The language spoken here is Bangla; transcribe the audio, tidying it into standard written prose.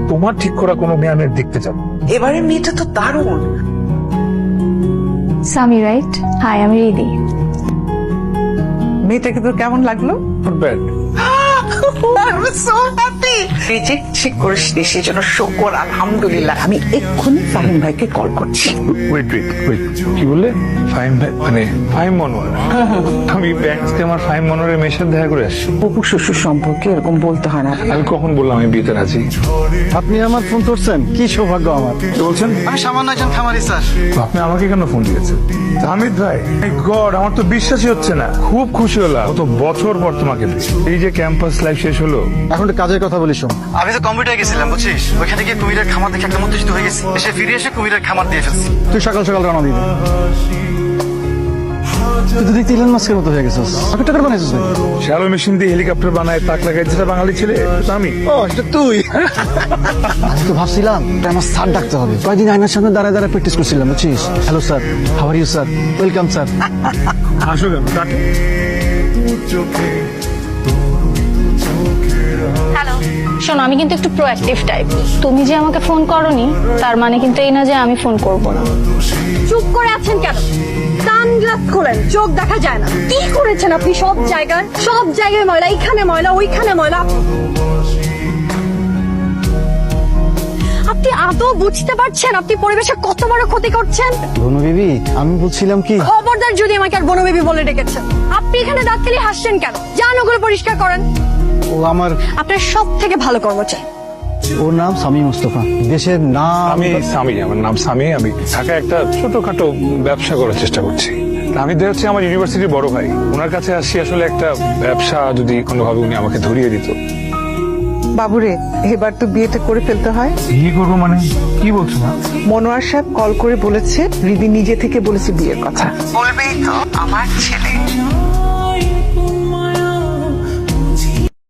তোমার ঠিক করা কোনো মেয়ে আমি দেখতে যাবো? এবারে মেয়েটা তো দারুণ। সামি রাইট? হাই, আমি রিদি। মেয়েটাকে তো কেমন লাগলো? Not bad. I'm so happy. Reject ঠিক করিস নি, সেজন্য শুকর আলহামদুলিল্লাহ। আমি এক্ষুনি ফাহিম ভাইকে কল করছি। ওয়েট কি বললে? ফাহিম ভাই মানে ফাহিম মনোয়ার? আমি ব্যাংকে আমার ফাহিম মনোয়ারের মেয়ের সাথে দেখা করে আসছি। অপু শ্বশুর সম্পর্কে এরকম বলতে হয় না। আমি কখন বললাম আমি বিয়েতে রাজি? আপনি আমার ফোন করছেন, কি সৌভাগ্য আমার। কি বলছেন? আমি সামান্য একজন খামারি স্যার। আপনি আমাকে কেন ফোন দিয়েছেন? হামিদ ভাই, গড, আমার তো বিশ্বাসই হচ্ছে না। খুব খুশি হলাম, কত বছর পর তোমাকে পেয়ে। এই যে ক্যাম্পাস লাইফ শেষ হলো, এখন একটু কাজের কথা বলি শোন। আমি তো কম্পিউটার গেছিলাম বুঝছিস, ওইখানে গিয়ে কুমিরের খামার দেখে একটা উত্তেজিত হয়ে গেছি। এসে ফিরে এসে কুমিরের খামার দিয়ে ফেলছি। তুই সকাল সকাল রওনা দিবি। তুই তো দেখতে ইলন মাস্কের মতো হয়ে গেছিস। আমাকে টাকার বানাইছিস নাকি? শ্যালো মেশিন দিয়ে হেলিকপ্টার বানায়, তাক লাগায়, যেটা বাঙালি ছেলে এটা আমি। ও এটা তুই। আমি তো ভাবছিলাম আমার স্যার ডাকতে হবে। কয়েকদিন আয়নার সামনে দাঁড়ায় দাঁড়ায় প্র্যাকটিস করছিলাম বুঝছিস। Hello sir, how are you sir, welcome sir. আসো কেন ডাকে? হ্যালো, শোনো, আমি কিন্তু একটু প্রোঅ্যাক্টিভ টাইপ। তুমি যে আমাকে ফোন করনি তার মানে কিন্তু এই না যে আমি ফোন করব না। চুপ করে আছেন কেন? সানগ্লাস খোলেন, চোখ দেখা যায় না। কি করেছেন আপনি? সব জায়গায় ময়লা, এইখানে ময়লা, ওইখানে ময়লা। আপনি আদৌ বুঝতে পারছেন আপনি পরিবেশের কত বড় ক্ষতি করছেন? ধনু বিবি, আমি বলছিলাম কি, খবরদার যদি আমাকে আর বনবেবি বলে ডেকেছেন। আপনি এখানে দাঁত খেলে হাসছেন কেন? যান ওগুলো পরিষ্কার করেন। ও আমার, আপনার সব থেকে ভালো কর্মচারী। ওর নাম সামি মুস্তফা, দেশের নাম। আমি সামি, আমার নাম সামি। আমি ঢাকায় একটা ছোটখাটো ব্যবসা করার চেষ্টা করছি। আমি হচ্ছে আমার ইউনিভার্সিটির বড় ভাই, ওনার কাছে আসছি আসলে একটা ব্যবসা যদি কোনোভাবে উনি আমাকে ধরিয়ে দিত। বাবুরে, এবার তো বিয়েটা করে ফেলতে হয়। বিয়ে করবো মানে কি বলছো না? মনোয়ার সাহেব কল করে বলেছে, রিদি নিজে থেকে বলেছে বিয়ের কথা। বলবেই তো আমার ছেলে।